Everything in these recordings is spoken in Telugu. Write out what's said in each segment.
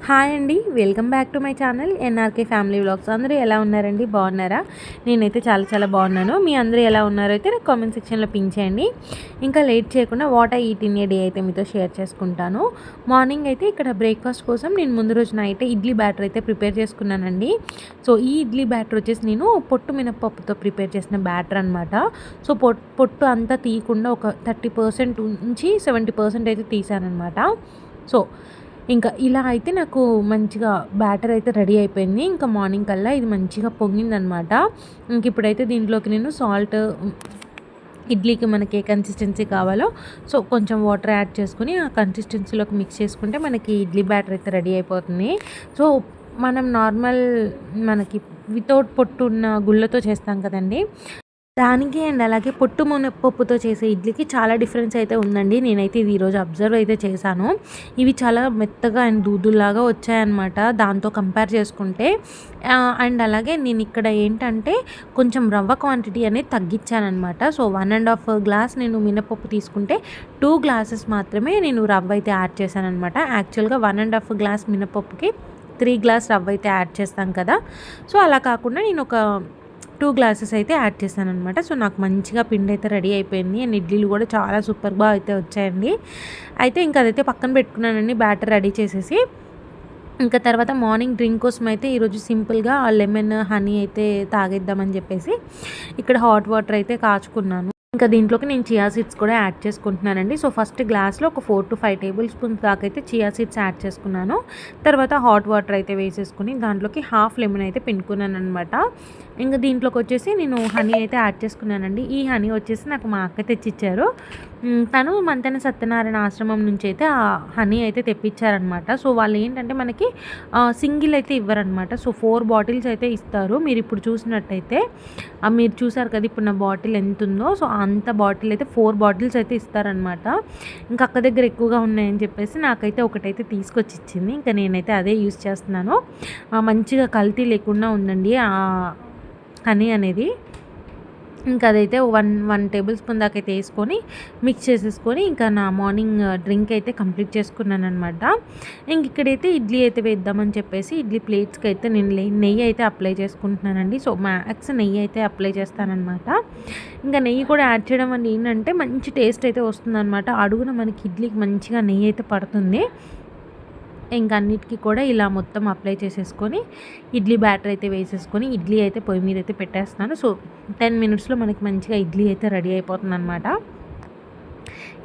హాయ్ అండి, welcome back to my channel NRK family vlogs. అందరూ ఎలా ఉన్నారండి? బాగున్నారా? నేనైతే చాలా చాలా బాగున్నాను. మీ అందరూ ఎలా ఉన్నారో అయితే నాకు కామెంట్ సెక్షన్లో పింక్ చేయండి. ఇంకా లేట్ చేయకుండా what I eat in a day అయితే మీతో షేర్ చేసుకుంటాను. మార్నింగ్ అయితే ఇక్కడ బ్రేక్ఫాస్ట్ కోసం నేను ముందు రోజు నైట్ ఇడ్లీ బ్యాటర్ అయితే ప్రిపేర్ చేసుకున్నానండి. సో ఈ ఇడ్లీ బ్యాటర్ వచ్చేసి నేను పొట్టు మినపప్పుతో ప్రిపేర్ చేసిన బ్యాటర్ అనమాట. సో పొట్టు అంతా తీయకుండా ఒక 30% నుంచి 70% అయితే తీసానమాట. సో ఇంకా ఇలా అయితే నాకు మంచిగా బ్యాటర్ అయితే రెడీ అయిపోయింది. ఇంకా మార్నింగ్ కల్లా ఇది మంచిగా పొంగిందనమాట. ఇంక ఇప్పుడైతే దీంట్లోకి నేను సాల్ట్, ఇడ్లీకి మనకి ఏ కన్సిస్టెన్సీ కావాలో సో కొంచెం వాటర్ యాడ్ చేసుకుని ఆ కన్సిస్టెన్సీలోకి మిక్స్ చేసుకుంటే మనకి ఇడ్లీ బ్యాటర్ అయితే రెడీ అయిపోతుంది. సో మనం నార్మల్ మనకి వితౌట్ పొట్టు ఉన్న గుళ్ళతో చేస్తాం కదండి, దానికి అండ్ అలాగే పొట్టు మినపప్పుతో చేసే ఇడ్లీకి చాలా డిఫరెన్స్ అయితే ఉందండి. నేనైతే ఇది ఈరోజు అబ్జర్వ్ అయితే చేశాను. ఇవి చాలా మెత్తగా అండ్ దూదుల్లాగా వచ్చాయన్నమాట దాంతో కంపేర్ చేసుకుంటే. అండ్ అలాగే నేను ఇక్కడ ఏంటంటే కొంచెం రవ్వ క్వాంటిటీ అనేది తగ్గించానమాట. సో 1.5 గ్లాస్ నేను మినపప్పు తీసుకుంటే 2 గ్లాసెస్ మాత్రమే నేను రవ్వ అయితే యాడ్ చేశానమాట. యాక్చువల్గా 1.5 గ్లాస్ మినపప్పుకి 3 గ్లాస్ రవ్వ అయితే యాడ్ చేస్తాం కదా. సో అలా కాకుండా నేను ఒక 2 గ్లాసెస్ అయితే యాడ్ చేశాను అనమాట. సో నాకు మంచిగా పిండి అయితే రెడీ అయిపోయింది. అండ్ ఇడ్లీలు కూడా చాలా సూపర్గా అయితే వచ్చాయండి. అయితే ఇంకా అదైతే పక్కన పెట్టుకున్నానండి బ్యాటర్ రెడీ చేసేసి. ఇంకా తర్వాత మార్నింగ్ డ్రింక్ కోసం అయితే ఈరోజు సింపుల్గా లెమన్ హనీ అయితే తాగేద్దామని చెప్పేసి ఇక్కడ హాట్ వాటర్ అయితే కాచుకున్నాను. ఇంకా దీంట్లోకి నేను చియా సీడ్స్ కూడా యాడ్ చేసుకుంటున్నానండి. సో ఫస్ట్ గ్లాస్లో ఒక 4 to 5 టేబుల్ స్పూన్స్ దాకా అయితే చియా సీడ్స్ యాడ్ చేసుకున్నాను. తర్వాత హాట్ వాటర్ అయితే వేసేసుకుని దాంట్లోకి హాఫ్ లెమన్ అయితే పిండుకున్నాను అనమాట. ఇంకా దీంట్లోకి వచ్చేసి నేను హనీ అయితే యాడ్ చేసుకున్నానండి. ఈ హనీ వచ్చేసి నాకు మా అక్క తెచ్చిచ్చారు. తను మంతెన సత్యనారాయణ ఆశ్రమం నుంచి అయితే ఆ హనీ అయితే తెప్పించారనమాట. సో వాళ్ళు ఏంటంటే మనకి సింగిల్ అయితే ఇవ్వరనమాట. సో 4 బాటిల్స్ అయితే ఇస్తారు. మీరు ఇప్పుడు చూసినట్టయితే మీరు చూసారు కదా ఇప్పుడు నా బాటిల్ ఎంత ఉందో, సో అంత బాటిల్ అయితే 4 బాటిల్స్ అయితే ఇస్తారనమాట. ఇంకా అక్క దగ్గర ఎక్కువగా ఉన్నాయని చెప్పేసి నాకైతే ఒకటైతే తీసుకొచ్చి ఇచ్చింది. ఇంకా నేనైతే అదే యూస్ చేస్తున్నాను. మంచిగా కల్తీ లేకుండా ఉందండి హనీ అనేది. ఇంకా అదైతే వన్ టేబుల్ స్పూన్ దాకా అయితే వేసుకొని మిక్స్ చేసేసుకొని ఇంకా నా మార్నింగ్ డ్రింక్ అయితే కంప్లీట్ చేసుకున్నాను అనమాట. ఇంక ఇక్కడైతే ఇడ్లీ అయితే వేద్దామని చెప్పేసి ఇడ్లీ ప్లేట్స్కి అయితే నేను నెయ్యి అయితే అప్లై చేసుకుంటున్నానండి. సో మ్యాక్స్ నెయ్యి అయితే అప్లై చేస్తానన్నమాట. ఇంకా నెయ్యి కూడా యాడ్ చేయడం వల్ల ఏంటంటే మంచి టేస్ట్ అయితే వస్తుందన్నమాట. అడుగున మనకి ఇడ్లీకి మంచిగా నెయ్యి అయితే పడుతుంది. ఇంకా అన్నిటికీ కూడా ఇలా మొత్తం అప్లై చేసేసుకొని ఇడ్లీ బ్యాటర్ అయితే వేసేసుకొని ఇడ్లీ అయితే పొయ్యి మీద అయితే పెట్టేస్తున్నాను. సో 10 మినిట్స్లో మనకి మంచిగా ఇడ్లీ అయితే రెడీ అయిపోతుంది అనమాట.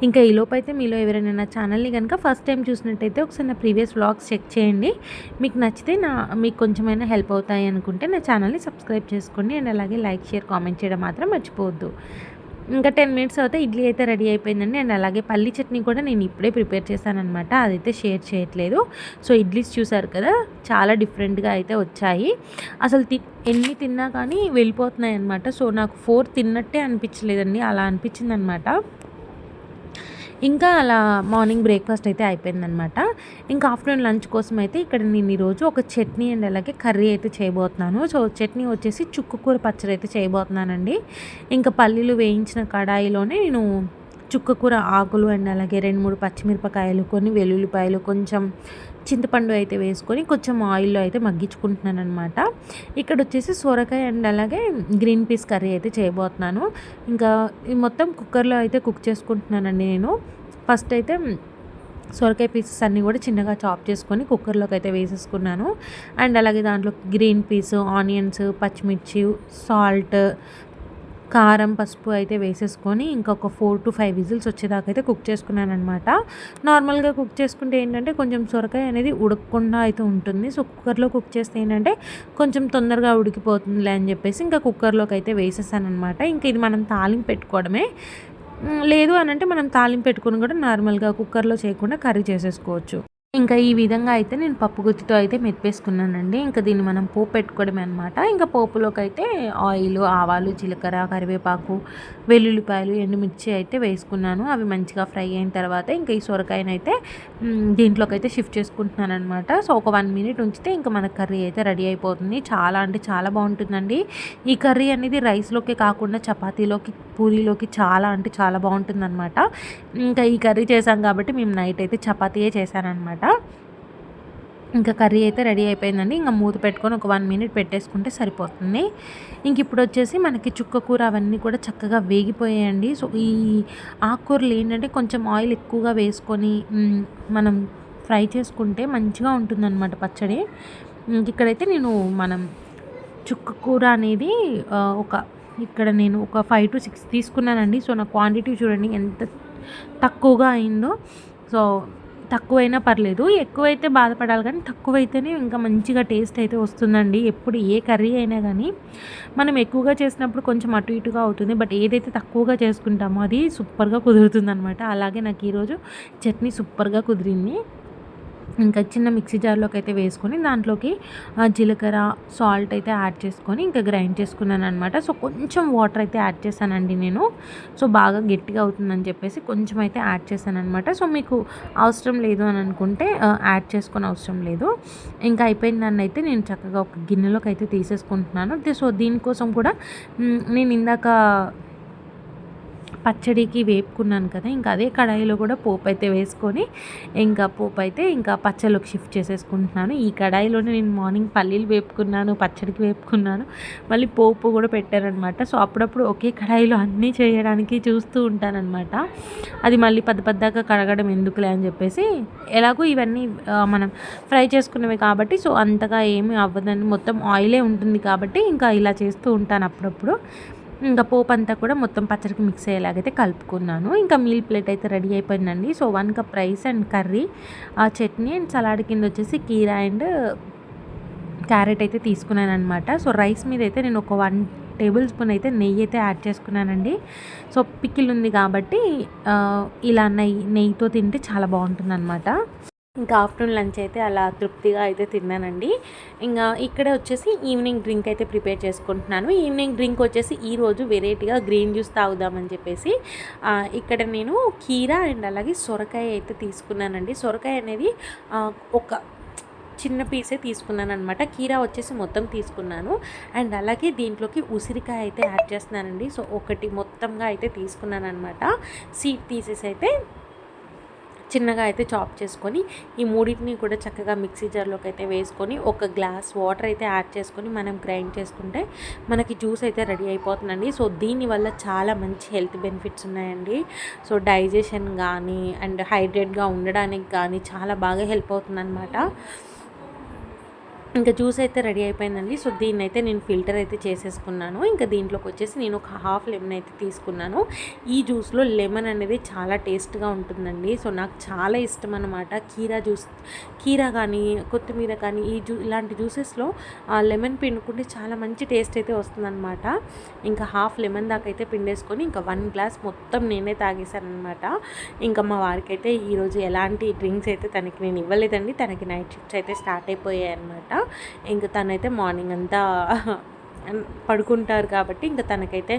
ఇంకా ఈలోపు అయితే మీలో ఎవరైనా నా ఛానల్ని కనుక ఫస్ట్ టైం చూసినట్టయితే ఒకసారి నా ప్రీవియస్ వ్లాగ్స్ చెక్ చేయండి. మీకు నచ్చితే మీకు కొంచెమైనా హెల్ప్ అవుతాయి అనుకుంటే నా ఛానల్ని సబ్స్క్రైబ్ చేసుకోండి. అండ్ అలాగే లైక్, షేర్, కామెంట్ చేయడం మాత్రం మర్చిపోవద్దు. ఇంకా 10 మినిట్స్ అయితే ఇడ్లీ అయితే రెడీ అయిపోయిందండి. అండ్ అలాగే పల్లి చట్నీ కూడా నేను ఇప్పుడే ప్రిపేర్ చేశానమాట. అదైతే షేర్ చేయట్లేదు. సో ఇడ్లీస్ చూసారు కదా చాలా డిఫరెంట్గా అయితే వచ్చాయి. అసలు ఎన్ని తిన్నా కానీ వెళ్ళిపోతున్నాయి అనమాట. సో నాకు 4 తిన్నట్టే అనిపించలేదండి, అలా అనిపించింది అనమాట. ఇంకా అలా మార్నింగ్ బ్రేక్ఫాస్ట్ అయితే అయిపోయిందనమాట. ఇంకా ఆఫ్టర్నూన్ లంచ్ కోసం అయితే ఇక్కడ నేను ఈరోజు ఒక చట్నీ అండ్ అలాగే కర్రీ అయితే చేయబోతున్నాను. సో చట్నీ వచ్చేసి చుక్కకూర పచ్చడి అయితే చేయబోతున్నానండి. ఇంకా పల్లీలు వేయించిన కడాయిలోనే నేను చుక్కకూర ఆకులు అండ్ అలాగే 2-3 పచ్చిమిరపకాయలు, కొన్ని వెల్లుల్లిపాయలు, కొంచెం చింతపండు అయితే వేసుకొని కొంచెం ఆయిల్లో అయితే మగ్గించుకుంటున్నాను అనమాట. ఇక్కడ వచ్చేసి సొరకాయ అండ్ అలాగే గ్రీన్ పీస్ కర్రీ అయితే చేయబోతున్నాను. ఇంకా ఈ మొత్తం కుక్కర్లో అయితే కుక్ చేసుకుంటున్నానండి నేను. ఫస్ట్ అయితే సొరకాయ పీసెస్ అన్నీ కూడా చిన్నగా చాప్ చేసుకొని కుక్కర్లోకి అయితే వేసేసుకున్నాను. అండ్ అలాగే దాంట్లో గ్రీన్ పీస్, ఆనియన్స్, పచ్చిమిర్చి, సాల్ట్, కారం, పసుపు అయితే వేసేసుకొని ఇంకొక 4 to 5 విజిల్స్ వచ్చేదాకా అయితే కుక్ చేసుకున్నాను అనమాట. నార్మల్గా కుక్ చేసుకుంటే ఏంటంటే కొంచెం సొరకాయ అనేది ఉడకకుండా అయితే ఉంటుంది. సో కుక్కర్లో కుక్ చేస్తే ఏంటంటే కొంచెం తొందరగా ఉడికిపోతుందిలే అని చెప్పేసి ఇంకా కుక్కర్లోకి అయితే వేసేసాను అనమాట. ఇంకా ఇది మనం తాలింపు పెట్టుకోవడమే. లేదు అని అంటే మనం తాలింపు పెట్టుకుని కూడా నార్మల్గా కుక్కర్లో చేయకుండా కర్రీ చేసేసుకోవచ్చు. ఇంకా ఈ విధంగా అయితే నేను పప్పు గుత్తితో అయితే మెతిపేసుకున్నానండి. ఇంకా దీన్ని మనం పోపు పెట్టుకోవడమే అనమాట. ఇంకా పోపులోకి అయితే ఆయిల్, ఆవాలు, జీలకర్ర, కరివేపాకు, వెల్లుల్లిపాయలు, ఎండుమిర్చి అయితే వేసుకున్నాను. అవి మంచిగా ఫ్రై అయిన తర్వాత ఇంకా ఈ సొరకాయనైతే దీంట్లోకి అయితే షిఫ్ట్ చేసుకుంటున్నాను అనమాట. సో ఒక 1 మినిట్ ఉంచితే ఇంకా మన కర్రీ అయితే రెడీ అయిపోతుంది. చాలా అంటే చాలా బాగుంటుందండి. ఈ కర్రీ అనేది రైస్లోకి కాకుండా చపాతీలోకి, పూరీలోకి చాలా అంటే చాలా బాగుంటుందన్నమాట. ఇంకా ఈ కర్రీ చేసాం కాబట్టి మేము నైట్ అయితే చపాతీయే చేశానన్నమాట. ఇంకా కర్రీ అయితే రెడీ అయిపోయిందండి. ఇంకా మూత పెట్టుకొని ఒక 1 మినిట్ పెట్టేసుకుంటే సరిపోతుంది. ఇంక ఇప్పుడు వచ్చేసి మనకి చుక్క కూర అవన్నీ కూడా చక్కగా వేగిపోయాయండి. సో ఈ ఆకుకూరలు ఏంటంటే కొంచెం ఆయిల్ ఎక్కువగా వేసుకొని మనం ఫ్రై చేసుకుంటే మంచిగా ఉంటుందన్నమాట పచ్చడి. ఇక్కడైతే నేను మనం చుక్క కూర అనేది ఇక్కడ నేను ఒక 5 to 6 తీసుకున్నానండి. సో నా క్వాంటిటీ చూడండి ఎంత తక్కువగా అయిందో. సో తక్కువైనా పర్లేదు, ఎక్కువైతే బాధపడాలి కానీ తక్కువైతేనే ఇంకా మంచిగా టేస్ట్ అయితే వస్తుందండి. ఎప్పుడు ఏ కర్రీ అయినా కానీ మనం ఎక్కువగా చేసినప్పుడు కొంచెం అటు ఇటుగా అవుతుంది, బట్ ఏదైతే తక్కువగా చేసుకుంటామో అది సూపర్గా కుదురుతుందనమాట. అలాగే నాకు ఈరోజు చట్నీ సూపర్గా కుదిరింది. ఇంకా చిన్న మిక్సీ జార్లోకి అయితే వేసుకొని దాంట్లోకి జీలకర్ర, సాల్ట్ అయితే యాడ్ చేసుకొని ఇంకా గ్రైండ్ చేసుకున్నాను అనమాట. సో కొంచెం వాటర్ అయితే యాడ్ చేశానండి నేను. సో బాగా గట్టిగా అవుతుందని చెప్పేసి కొంచెం అయితే యాడ్ చేశాను అనమాట. సో మీకు అవసరం లేదు అని అనుకుంటే యాడ్ చేసుకొని అవసరం లేదు. ఇంకా అయిపోయిన దాన్ని అయితే నేను చక్కగా ఒక గిన్నెలోకి అయితే తీసేసుకుంటున్నాను. సో దీనికోసం కూడా నేను ఇందాక పచ్చడికి వేపుకున్నాను కదా, ఇంకా అదే కడాయిలో కూడా పోపు అయితే వేసుకొని ఇంకా పోపు అయితే ఇంకా పచ్చళ్ళకి షిఫ్ట్ చేసేసుకుంటున్నాను. ఈ కడాయిలోనే నేను మార్నింగ్ పల్లీలు వేపుకున్నాను, పచ్చడికి వేపుకున్నాను, మళ్ళీ పోపు కూడా పెట్టారనమాట. సో అప్పుడప్పుడు ఒకే కడాయిలో అన్నీ చేయడానికి చూస్తూ ఉంటానన్నమాట. అది మళ్ళీ పెద్దగా కడగడం ఎందుకులే అని చెప్పేసి, ఎలాగో ఇవన్నీ మనం ఫ్రై చేసుకున్నవి కాబట్టి సో అంతగా ఏమీ అవ్వదని, మొత్తం ఆయిలే ఉంటుంది కాబట్టి ఇంకా ఇలా చేస్తూ ఉంటాను అప్పుడప్పుడు. ఇంకా పోపు అంతా కూడా మొత్తం పచ్చడికి మిక్స్ అయ్యేలాగైతే కలుపుకున్నాను. ఇంకా మీల్ ప్లేట్ అయితే రెడీ అయిపోయిందండి. So 1 cup rice and curry, chutney and salad కింద వచ్చేసి కీరా అండ్ క్యారెట్ అయితే తీసుకున్నాను అనమాట. సో రైస్ మీద అయితే నేను ఒక 1 టేబుల్ స్పూన్ అయితే నెయ్యి అయితే యాడ్ చేసుకున్నానండి. సో పికిల్ ఉంది కాబట్టి ఇలా నెయ్యితో తింటే చాలా బాగుంటుందన్నమాట. ఇంకా ఆఫ్టర్నూన్ లంచ్ అయితే అలా తృప్తిగా అయితే తిన్నానండి. ఇంకా ఇక్కడ వచ్చేసి ఈవినింగ్ డ్రింక్ అయితే ప్రిపేర్ చేసుకుంటున్నాను. ఈవినింగ్ డ్రింక్ వచ్చేసి ఈరోజు వెరైటీగా గ్రీన్ జ్యూస్ తాగుదామని చెప్పేసి ఇక్కడ నేను కీరా అండ్ అలాగే సొరకాయ అయితే తీసుకున్నానండి. సొరకాయ అనేది ఒక చిన్న పీసే తీసుకున్నాను అనమాట. కీరా వచ్చేసి మొత్తం తీసుకున్నాను అండ్ అలాగే దీంట్లోకి ఉసిరికాయ అయితే యాడ్ చేస్తున్నానండి. సో ఒకటి మొత్తంగా అయితే తీసుకున్నాను అనమాట. సీడ్ తీసేసి అయితే చిన్నగా అయితే చాప్ చేసుకొని ఈ మూడింటిని కూడా చక్కగా మిక్సీ జార్లోకి అయితే వేసుకొని ఒక గ్లాస్ వాటర్ అయితే యాడ్ చేసుకొని మనం గ్రైండ్ చేసుకుంటే మనకి జ్యూస్ అయితే రెడీ అయిపోతుందండి. సో దీనివల్ల చాలా మంచి హెల్త్ బెనిఫిట్స్ ఉన్నాయండి. సో డైజెషన్ కానీ అండ్ హైడ్రేట్గా ఉండడానికి కానీ చాలా బాగా హెల్ప్ అవుతుందన్నమాట. ఇంకా జ్యూస్ అయితే రెడీ అయిపోయిందండి. సో దీన్ని అయితే నేను ఫిల్టర్ అయితే చేసేసుకున్నాను. ఇంకా దీంట్లోకి వచ్చేసి నేను ఒక హాఫ్ లెమన్ అయితే తీసుకున్నాను. ఈ జ్యూస్లో లెమన్ అనేది చాలా టేస్ట్గా ఉంటుందండి. సో నాకు చాలా ఇష్టం అనమాట. కీరా కానీ కొత్తిమీర కానీ ఇలాంటి జ్యూసెస్లో లెమన్ పిండుకుంటే చాలా మంచి టేస్ట్ అయితే వస్తుందన్నమాట. ఇంకా హాఫ్ లెమన్ దాకా అయితే పిండేసుకొని ఇంకా 1 గ్లాస్ మొత్తం నేనే తాగేశాను అనమాట. ఇంకా మా వారికి అయితే ఈరోజు ఎలాంటి డ్రింక్స్ అయితే తనకి నేను ఇవ్వలేదండి. తనకి నైట్ షిఫ్ట్స్ అయితే స్టార్ట్ అయిపోయాయి అనమాట. ఇంకా తనైతే మార్నింగ్ అంతా పడుకుంటారు కాబట్టి ఇంకా తనకైతే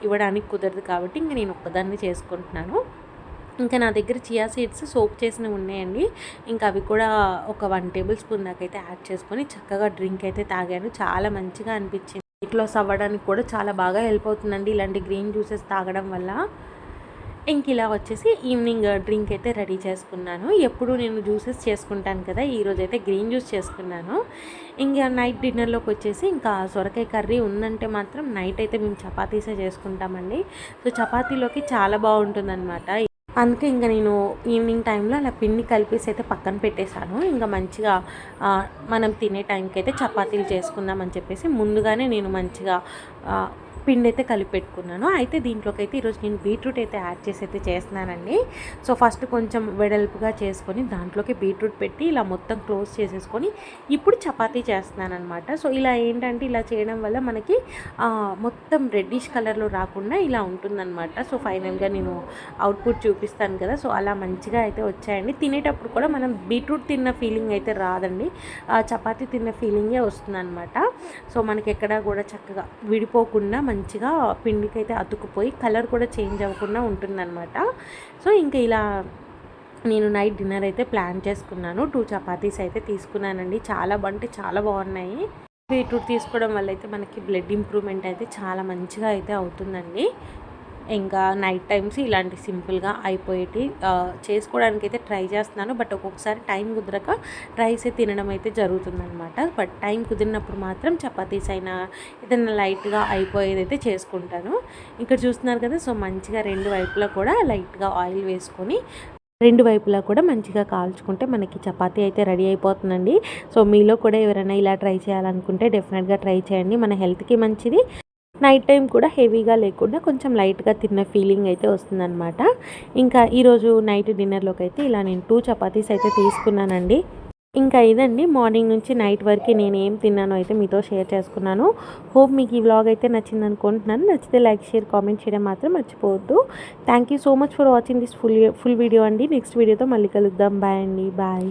ఇవ్వడానికి కుదరదు కాబట్టి ఇంకా నేను ఒక్కదాన్ని చేసుకుంటున్నాను. ఇంకా నా దగ్గర చియా సీడ్స్ సోక్ చేసినవి ఉన్నాయండి. ఇంకా అవి కూడా ఒక 1 టేబుల్ స్పూన్ దాకా అయితే యాడ్ చేసుకొని చక్కగా డ్రింక్ అయితే తాగాను. చాలా మంచిగా అనిపించింది. వెయిట్ లాస్ అవ్వడానికి కూడా చాలా బాగా హెల్ప్ అవుతుందండి ఇలాంటి గ్రీన్ జ్యూసెస్ తాగడం వల్ల. ఇంక ఇలా వచ్చేసి ఈవినింగ్ డ్రింక్ అయితే రెడీ చేసుకున్నాను. ఎప్పుడు నేను జ్యూసెస్ చేసుకుంటాను కదా, ఈరోజైతే గ్రీన్ జ్యూస్ చేసుకున్నాను. ఇంకా నైట్ డిన్నర్లోకి వచ్చేసి ఇంకా సొరకాయ కర్రీ ఉందంటే మాత్రం నైట్ అయితే మేము చపాతీసే చేసుకుంటామండి. సో చపాతీలోకి చాలా బాగుంటుందన్నమాట. అందుకే ఇంకా నేను ఈవినింగ్ టైంలో అలా పిండి కలిపేసి అయితే పక్కన పెట్టేశాను. ఇంకా మంచిగా మనం తినే టైంకి అయితే చపాతీలు చేసుకుందామని చెప్పేసి ముందుగానే నేను మంచిగా పిండి అయితే కలిపి పెట్టుకున్నాను. అయితే దీంట్లోకి అయితే ఈరోజు నేను బీట్రూట్ అయితే యాడ్ చేసి అయితే చేస్తున్నానండి. సో ఫస్ట్ కొంచెం వెడల్పుగా చేసుకొని దాంట్లోకి బీట్రూట్ పెట్టి ఇలా మొత్తం క్లోజ్ చేసేసుకొని ఇప్పుడు చపాతీ చేస్తున్నాను అనమాట. సో ఇలా ఏంటంటే ఇలా చేయడం వల్ల మనకి మొత్తం రెడ్డిష్ కలర్లో రాకుండా ఇలా ఉంటుందన్నమాట. సో ఫైనల్గా నేను అవుట్పుట్ చూపిస్తాను కదా, సో అలా మంచిగా అయితే వచ్చాయండి. తినేటప్పుడు కూడా మనం బీట్రూట్ తిన్న ఫీలింగ్ అయితే రాదండి, చపాతీ తిన్న ఫీలింగే వస్తుందన్నమాట. సో మనకి ఎక్కడా కూడా చక్కగా విడిపోకుండా మంచిగా పిండికి అయితే అతుక్కుపోయి కలర్ కూడా చేంజ్ అవ్వకుండా ఉంటుందన్నమాట. సో ఇంకా ఇలా నేను నైట్ డిన్నర్ అయితే ప్లాన్ చేసుకున్నాను. 2 చపాతీస్ అయితే తీసుకున్నానండి. చాలా బాగున్నాయి. బీట్రూట్ తీసుకోవడం వల్ల అయితే మనకి బ్లడ్ ఇంప్రూవ్మెంట్ అయితే చాలా మంచిగా అయితే అవుతుందండి. ఇంకా నైట్ టైమ్స్ ఇలాంటి సింపుల్గా అయిపోయేటి చేసుకోవడానికి అయితే ట్రై చేస్తున్నాను. బట్ ఒక్కొక్కసారి టైం కుదరక రైసే తినడం అయితే జరుగుతుందనమాట. బట్ టైం కుదిరినప్పుడు మాత్రం చపాతీస్ అయినా ఏదైనా లైట్గా అయిపోయేది అయితే చేసుకుంటాను. ఇక్కడ చూస్తున్నారు కదా, సో మంచిగా రెండు వైపులా కూడా లైట్గా ఆయిల్ వేసుకొని రెండు వైపులా కూడా మంచిగా కాల్చుకుంటే మనకి చపాతీ అయితే రెడీ అయిపోతుందండి. సో మీలో కూడా ఎవరైనా ఇలా ట్రై చేయాలనుకుంటే డెఫినెట్గా ట్రై చేయండి. మన హెల్త్కి మంచిది. నైట్ టైం కూడా హెవీగా లేకుండా కొంచెం లైట్గా తిన్న ఫీలింగ్ అయితే వస్తుందన్నమాట. ఇంకా ఈరోజు నైట్ డిన్నర్లోకి అయితే ఇలా నేను 2 చపాతీస్ అయితే తీసుకున్నానండి. ఇంకా ఇదండి మార్నింగ్ నుంచి నైట్ వరకు నేను ఏం తిన్నానో అయితే మీతో షేర్ చేసుకున్నాను. హోప్ మీకు ఈ వ్లాగ్ అయితే నచ్చింది అనుకుంటున్నాను. నచ్చితే లైక్, షేర్, కామెంట్ చేయడం మాత్రం మర్చిపోవద్దు. Thank you so much for watching this full video అండి. నెక్స్ట్ వీడియోతో మళ్ళీ కలుద్దాం. బాయ్ అండి. బాయ్.